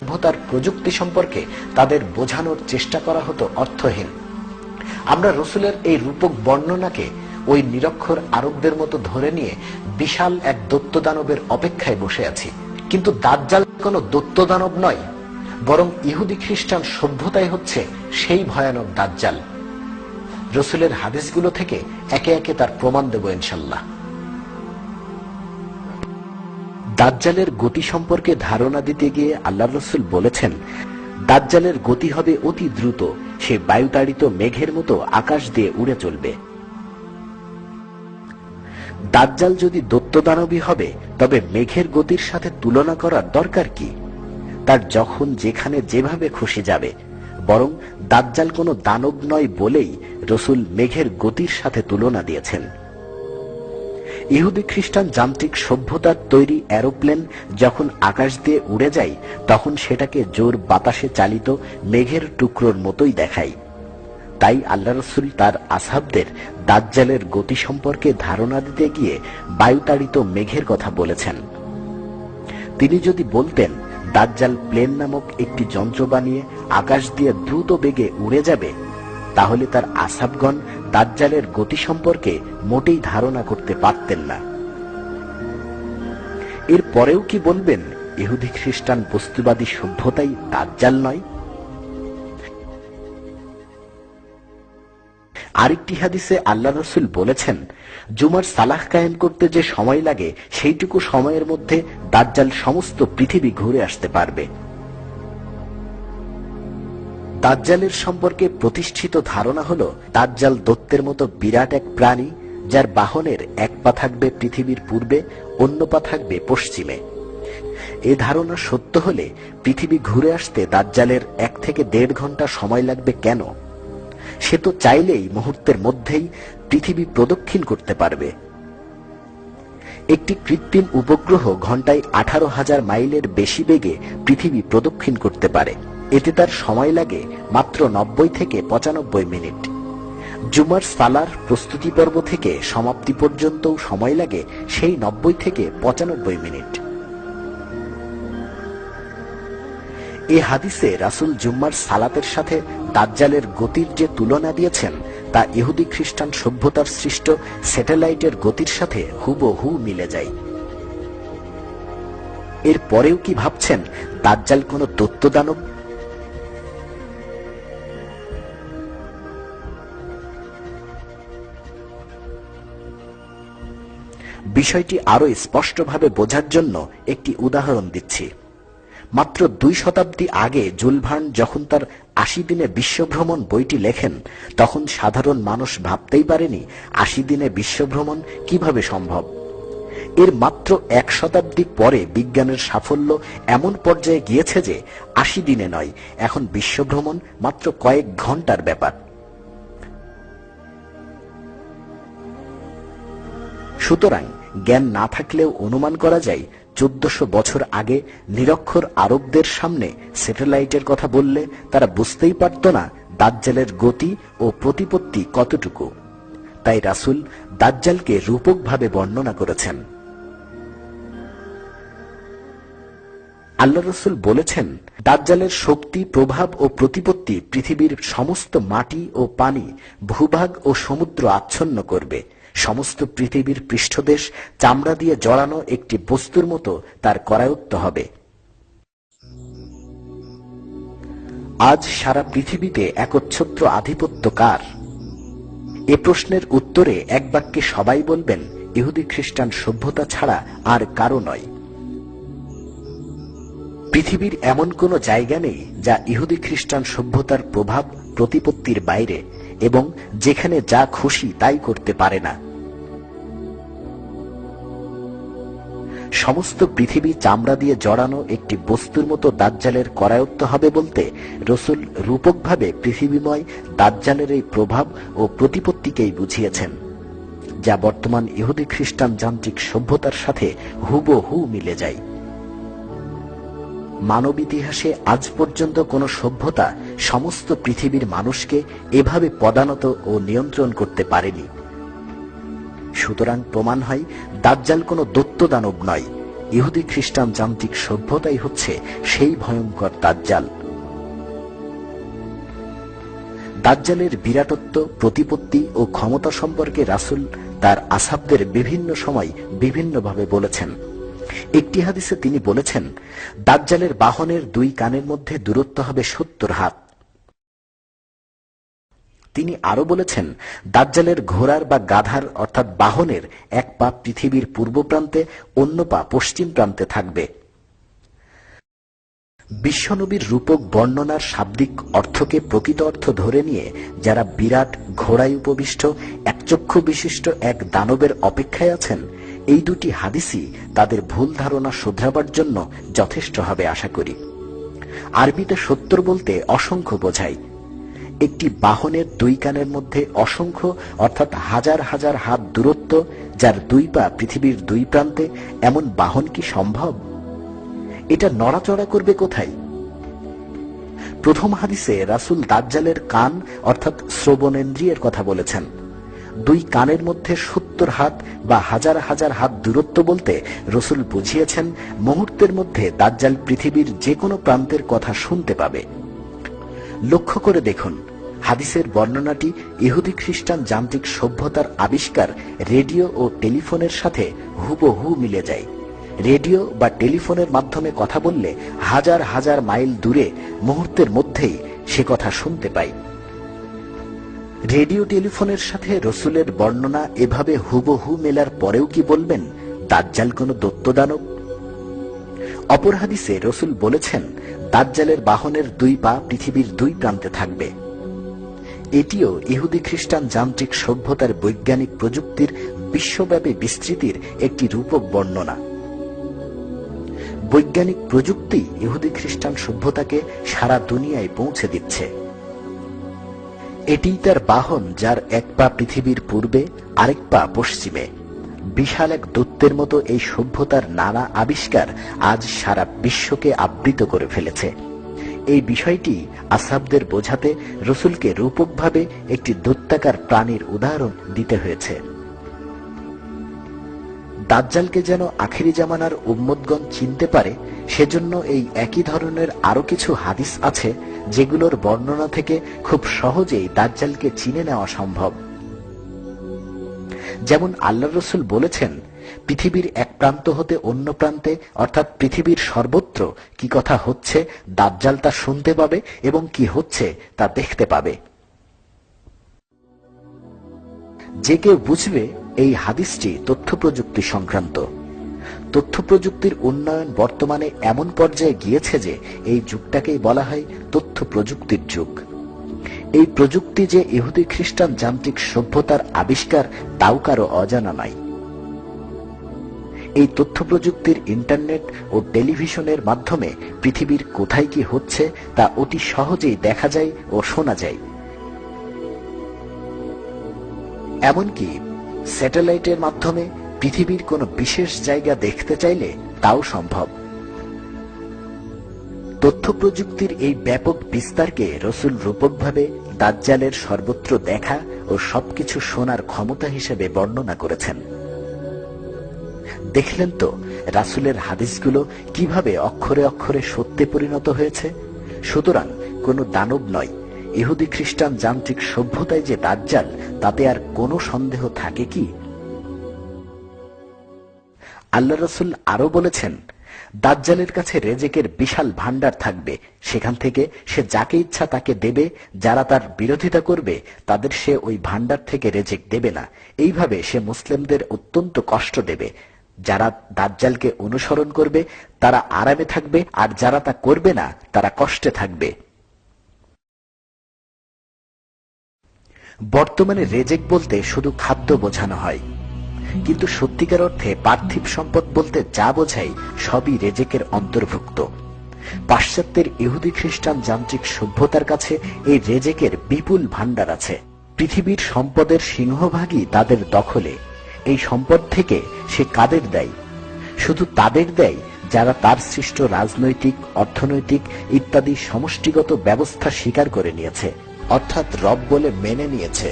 সভ্যতার প্রযুক্তি সম্পর্কে তাদের বোঝানোর চেষ্টা করা হতো অর্থহীন। আমরা রসুলের এই রূপক বর্ণনাকে ওই নিরক্ষর আরবদের মতো ধরে নিয়ে বিশাল এক দৈত্যদানবের অপেক্ষায় বসে আছি। কিন্তু দাজ্জাল কোনো দৈত্যদানব নয়, বরং ইহুদি খ্রিস্টান সভ্যতাই হচ্ছে সেই ভয়ানক দাজ্জাল। রসুলের হাদিসগুলো থেকে একে একে তার প্রমাণ দেব ইনশাল্লাহ। দাজ্জালের গতি সম্পর্কে ধারণা দিতে গিয়ে আল্লাহ রসুল বলেছেন, দাজ্জালের গতি হবে অতি দ্রুত, সে বায়ুতাড়িত মেঘের মতো আকাশ দিয়ে উড়ে চলবে। দাজ্জাল যদি দৈত্যদানবী হবে, তবে মেঘের গতির সাথে তুলনা করার দরকার কি? তার যখন যেখানে যেভাবে খুশি যাবে। বরং দাজ্জাল কোনো দানব নয় বলেই রসুল মেঘের গতির সাথে তুলনা দিয়েছেন। ইহুদি খ্রিস্টান যান্ত্রিক সভ্যতার তৈরি এরোপ্লেন যখন আকাশ দিয়ে উড়ে যায়, তখন সেটাকে জোর বাতাসে চালিত মেঘের টুকরোর মতোই দেখায়। তাই আল্লাহ রসুল তার আসহাবদের দাজ্জালের গতি সম্পর্কে ধারণা দিতে গিয়ে বায়ুতাড়িত মেঘের কথা বলেছেন। তিনি যদি বলতেন দাজ্জাল প্লেন নামক একটি যন্ত্র বানিয়ে আকাশ দিয়ে দ্রুত বেগে উড়ে যাবে, তাহলে তার আসহাবগণ দাজ্জালের গতি সম্পর্কে মোটেই ধারণা করতে পারতেন না। এর পরেও কি বলবেন ইহুদি খ্রিস্টান বস্তুবাদী সভ্যতাই দাজ্জাল নয়? আরেকটি হাদিসে আল্লাহ রসুল বলেছেন, জুমার সালাহ কায়েম করতে যে সময় লাগে, সেইটুকু সময়ের মধ্যে দাজ্জাল সমস্ত পৃথিবী ঘুরে আসতে পারবে। দাজ্জালের সম্পর্কে প্রতিষ্ঠিত ধারণা হলো, দাজ্জাল দৈত্যের মতো বিরাট এক প্রাণী, যার বাহনের এক পা থাকবে পৃথিবীর পূর্বে, অন্য পা থাকবে পশ্চিমে। এ ধারণা সত্য হলে পৃথিবী ঘুরে আসতে দাজ্জালের 1 থেকে 1.5 ঘন্টা সময় লাগবে কেন? সে তো চাইলেই মুহূর্তের মধ্যেই পৃথিবী প্রদক্ষিণ করতে পারবে। একটি কৃত্রিম উপগ্রহ ঘন্টায় 18,000 মাইলের বেশি বেগে পৃথিবী প্রদক্ষিণ করতে পারে। এতে তার সময় লাগে মাত্র 90 থেকে 95 মিনিট। জুমার সালার প্রস্তুতি পর্ব থেকে সমাপ্তি পর্যন্তও সময় লাগে সেই 90 থেকে 95 মিনিট। এ হাদিসে রাসূল জুম্মার সালাতের সাথে দাজ্জালের গতির যে তুলনা দিয়েছেন, তা ইহুদি খ্রিস্টান সভ্যতার সৃষ্ট স্যাটেলাইটের গতির সাথে হুবহু মিলে যায়। এর পরেও কি ভাবছেন দাজ্জাল কোনো দৈত্যদানব? বিষয়টি আরো স্পষ্টভাবে বোঝার জন্য একটি উদাহরণ দিচ্ছি। মাত্র 2 শতাব্দী আগে জুল ভার্ন যখন তার 80 দিনে বিশ্বভ্রমণ বইটি লেখেন, তখন সাধারণ মানুষ ভাবতেই পারেনি 80 দিনে বিশ্বভ্রমণ কিভাবে সম্ভব। এর মাত্র 1 শতাব্দী পরে বিজ্ঞানের সাফল্য এমন পর্যায়ে গিয়েছে যে 80 দিনে নয়, এখন বিশ্বভ্রমণ মাত্র কয়েক ঘন্টার ব্যাপার। সুতরাং জ্ঞান না থাকলেও অনুমান করা যায়, 1400 বছর আগে নিরক্ষর আরবদের সামনে স্যাটেলাইটের কথা বললে তারা বুঝতেই পারত না দাজ্জালের গতি ও প্রতিপত্তি কতটুকু। তাই রাসূল দাজ্জালকে রূপকভাবে বর্ণনা করেছেন। আল্লাহ রসুল বলেছেন, দাজ্জালের শক্তি, প্রভাব ও প্রতিপত্তি পৃথিবীর সমস্ত মাটি ও পানি, ভূভাগ ও সমুদ্র আচ্ছন্ন করবে। সমস্ত পৃথিবীর পৃষ্ঠদেশ চামড়া দিয়ে জড়ানো একটি বস্তুর মতো তার করায়ত্ত হবে। আজ সারা পৃথিবীতে একচ্ছত্র আধিপত্য কার? এ প্রশ্নের উত্তরে এক বাক্যে সবাই বলবেন, ইহুদি খ্রিস্টান সভ্যতা ছাড়া আর কারো নয়। পৃথিবীর এমন কোন জায়গা নেই যা ইহুদি খ্রিস্টান সভ্যতার প্রভাব প্রতিপত্তির বাইরে, এবং যেখানে যা খুশি তাই করতে পারে না। সমস্ত পৃথিবী চামড়া দিয়ে জড়ানো একটি বস্তুর মতো দাজ্জালের করায়ত্ত হবে বলতে রসুল রূপকভাবে পৃথিবীময় দাজ্জালের এই প্রভাব ও প্রতিপত্তিকেই বুঝিয়েছেন, যা বর্তমান ইহুদি খ্রিস্টান যান্ত্রিক সভ্যতার সাথে হুবহু মিলে যায়। মানব ইতিহাসে আজ পর্যন্ত কোন সভ্যতা সমস্ত পৃথিবীর মানুষকে এভাবে পদানত ও নিয়ন্ত্রণ করতে পারেনি। সুতরাং প্রমাণ হয় দাজ্জাল কোনো দৈত্যদানব নয়, ইহুদি খ্রিস্টান যান্ত্রিক সভ্যতাই হচ্ছে সেই ভয়ঙ্কর দাজ্জাল। দাজ্জালের বিরাটত্ব, প্রতিপত্তি ও ক্ষমতা সম্পর্কে রাসূল তার আসহাবদের বিভিন্ন সময় বিভিন্নভাবে বলেছেন। একটি হাদিসে তিনি বলেছেন, দাজ্জালের বাহনের 2 কানের মধ্যে দূরত্ব হবে 70 হাত। তিনি আরো বলেছেন, দাজ্জালের ঘোড়ার বা গাধার অর্থাৎ বাহনের 1 পা পৃথিবীর পূর্ব প্রান্তে, অন্য পা পশ্চিম প্রান্তে থাকবে। বিশ্বনবীর রূপক বর্ণনার শাব্দিক অর্থকে প্রকৃত অর্থ ধরে নিয়ে যারা বিরাট ঘোড়ায় উপবিষ্ট একচক্ষু বিশিষ্ট এক দানবের অপেক্ষায় আছেন, এই 2টি হাদিসই তাদের ভুল ধারণা শুধরাবার জন্য যথেষ্ট হবে আশা করি। আরবিতে 70 বলতে অসংখ্য বোঝায়। একটি বাহনের 2 কানের মধ্যে অসংখ্য অর্থাৎ হাজার হাজার হাত দূরত্ব, যার 2 পা পৃথিবীর 2 প্রান্তে, এমন বাহন কি সম্ভব? এটা নড়াচড়া করবে কোথায়? প্রথম হাদিসে রাসূল দাজ্জালের কান অর্থাৎ শ্রবণেন্দ্রিয়ের কথা বলেছেন। 2 কানের মধ্যে 70 হাত বা হাজার হাজার হাত দূরত্ব বলতে রাসূল বুঝিয়েছেন মুহূর্তের মধ্যে দাজ্জাল পৃথিবীর যে কোনো প্রান্তের কথা শুনতে পাবে। লক্ষ্য করে দেখুন, হাদিসের বর্ণনাটি ইহুদি খ্রিস্টান যান্ত্রিক সভ্যতার আবিষ্কার রেডিও ও টেলিফোনের সাথে হুবহু মিলে যায়। রেডিও বা টেলিফোনের মাধ্যমে কথা বললে হাজার হাজার মাইল দূরে মুহূর্তের মধ্যেই সে কথা শুনতে পাই। রেডিও টেলিফোনের সাথে রাসূলের বর্ণনা এভাবে হুবহু মেলার পরেও কি বলবেন দাজ্জাল কোনো দৈত্যদানব? অপর হাদিসে রাসূল বলেছেন, দাজ্জালের বাহনের 2 পা পৃথিবীর 2 প্রান্তে থাকবে। এটিও ইহুদি খ্রিস্টান যান্ত্রিক সভ্যতার বৈজ্ঞানিক প্রযুক্তির বিশ্বব্যাপী বিস্তৃতির একটি রূপক বর্ণনা। বৈজ্ঞানিক প্রযুক্তি ইহুদি খ্রিস্টান সভ্যতাকে সারা দুনিয়ায় পৌঁছে দিচ্ছে। এটিই তার বাহন, যার 1 পা পৃথিবীর পূর্বে, আরেক পা পশ্চিমে। বিশাল এক দৈত্যের মতো এই সভ্যতার নানা আবিষ্কার আজ সারা বিশ্বকে আবৃত করে ফেলেছে। এই বিষয়টি আসহাবদের বোঝাতে রাসূলকে রূপকভাবে একটি দৈত্যাকার প্রাণীর উদাহরণ দিতে হয়েছে। দাজ্জালকে যেন আখিরি জামানার উম্মতগণ চিনতে পারে, সেজন্য এই একই ধরনের আরো কিছু হাদিস আছে যেগুলোর বর্ণনা থেকে খুব সহজেই দাজ্জালকে চিনে নেওয়া সম্ভব। যেমন আল্লাহর রাসূল বলেছেন, পৃথিবীর এক প্রান্ত হতে অন্য প্রান্তে অর্থাৎ পৃথিবীর সর্বত্র কি কথা হচ্ছে দাজ্জাল তা শুনতে পাবে এবং কি হচ্ছে তা দেখতে পাবে। যে কেউ বুঝবে এই হাদিসটি তথ্য প্রযুক্তি সংক্রান্ত। তথ্য প্রযুক্তির উন্নয়ন বর্তমানে এমন পর্যায়ে গিয়েছে যে এই যুগটাকেই বলা হয় তথ্য প্রযুক্তির যুগ। এই প্রযুক্তি যে ইহুদি খ্রিস্টান যান্ত্রিক সভ্যতার আবিষ্কার তাও কারো অজানা নাই। এই তথ্য প্রযুক্তির ইন্টারনেট ও টেলিভিশনের মাধ্যমে পৃথিবীর কোথায় কি হচ্ছে তা অতি সহজেই দেখা যায় ও শোনা যায়। এমনকি স্যাটেলাইটের মাধ্যমে পৃথিবীর কোনো বিশেষ জায়গা দেখতে চাইলে তাও সম্ভব। তথ্য প্রযুক্তির এই ব্যাপক বিস্তারকে রাসূল রূপকভাবে দাজ্জালের সর্বত্র দেখা ও সবকিছু শোনার ক্ষমতা হিসেবে বর্ণনা করেছেন। দেখলেন তো রাসূলের হাদিসগুলো কিভাবে অক্ষরে অক্ষরে সত্যে পরিণত হয়েছে। সুতরাং কোনো দানব নয়, ইহুদি খ্রিস্টান যান্ত্রিক সভ্যতায় যে দাজ্জাল, তাতে আর কোনো সন্দেহ থাকে কি? আল্লাহ রাসূল আরো বলেছেন, দাজ্জালের কাছে রেজেকের বিশাল ভান্ডার থাকবে, সেখান থেকে সে যাকে ইচ্ছা তাকে দেবে। যারা তার বিরোধিতা করবে তাদের সে ওই ভান্ডার থেকে রেজেক দেবে না। এইভাবে সে মুসলিমদের অত্যন্ত কষ্ট দেবে। যারা দাজ্জালকে অনুসরণ করবে তারা আরামে থাকবে, আর যারা তা করবে না তারা কষ্টে থাকবে। বর্তমানে রেজেক বলতে শুধু খাদ্য বোঝানো হয়, কিন্তু সত্যিকার অর্থে পার্থিব সম্পদ বলতে যা বোঝায় সবই রেজেকের অন্তর্ভুক্ত। পাশ্চাত্যের ইহুদি খ্রিস্টান যান্ত্রিক সভ্যতার কাছে এই রেজেকের বিপুল ভান্ডার আছে। পৃথিবীর সম্পদের সিংহভাগই তাদের দখলে। এই সম্পদ থেকে সে কাদের দেয়? শুধু তাদের দেয় যারা তার সৃষ্ট রাজনৈতিক, অর্থনৈতিক ইত্যাদি সমষ্টিগত ব্যবস্থা স্বীকার করে নিয়েছে, অর্থাৎ রব বলে মেনে নিয়েছে।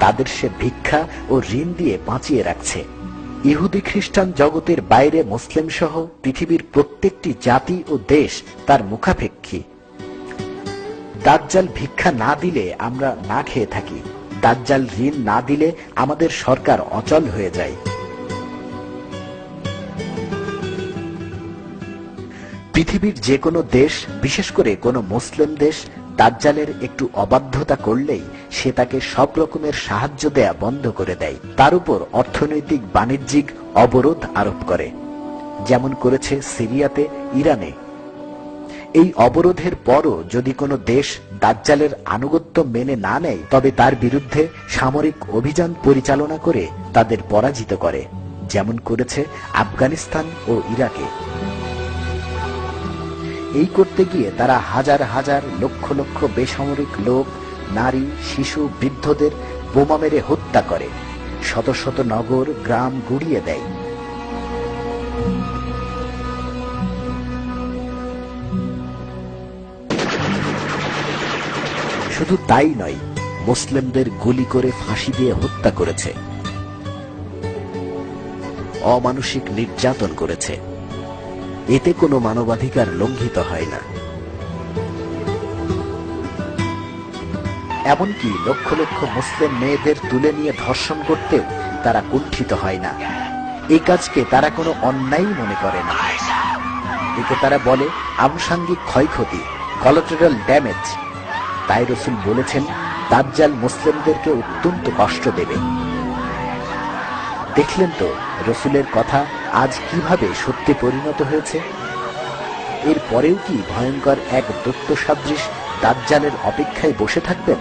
তাদের সে ভিক্ষা ও ঋণ দিয়ে বাঁচিয়ে রাখছে। ইহুদি খ্রিস্টান জগতের বাইরে মুসলিম সহ পৃথিবীর প্রত্যেকটি জাতি ও দেশ তার মুখাপেক্ষী। দাজ্জাল ভিক্ষা না দিলে আমরা না খেয়ে থাকি, দাজ্জাল ঋণ না দিলে আমাদের সরকার অচল হয়ে যায়। পৃথিবীর যে কোনো দেশ, বিশেষ করে কোনো মুসলিম দেশ, দাজ্জালের একটু অবাধ্যতা করলেই সে তাকে সব রকমের সাহায্য দেয়া বন্ধ করে দেয়, তার উপর অর্থনৈতিক বাণিজ্যিক অবরোধ আরোপ করে, যেমন করেছে সিরিয়াতে, ইরানে। এই অবরোধের পরও যদি কোনো দেশ দাজ্জালের আনুগত্য মেনে না নেয়, তবে তার বিরুদ্ধে সামরিক অভিযান পরিচালনা করে তাদের পরাজিত করে, যেমন করেছে আফগানিস্তান ও ইরাকে। এই করতে গিয়ে তারা হাজার হাজার লক্ষ লক্ষ বেসামরিক লোক, নারী, শিশু, বৃদ্ধদের বোমা মেরে হত্যা করে, শত শত নগর গ্রাম গুড়িয়ে দেয়। শুধু তাই নয়, মুসলিমদের গুলি করে ফাঁসি দিয়ে হত্যা করেছে, অমানসিক নির্যাতন করেছে। এতে কোনো মানবাধিকার লঙ্ঘিত হয় না। এমনকি লক্ষ লক্ষ মুসলিম মেয়েদের তুলে নিয়ে ধর্ষণ করতেও তারা কুণ্ঠিত হয় না। এই কাজকে তারা কোনো অন্যায় মনে করে না। একে তারা বলে আনুষঙ্গিক ক্ষয়ক্ষতি, কোলাটেরাল ড্যামেজ। তাই রাসূল বলেছেন, দাজ্জাল মুসলিমদেরকে অত্যন্ত কষ্ট দেবে। দেখলেন তো রাসূলের কথা আজ কিভাবে সত্যে পরিণত হয়েছে। এর পরেও কি ভয়ঙ্কর এক দৈত্য সদৃশ দাজ্জালের অপেক্ষায় বসে থাকবেন?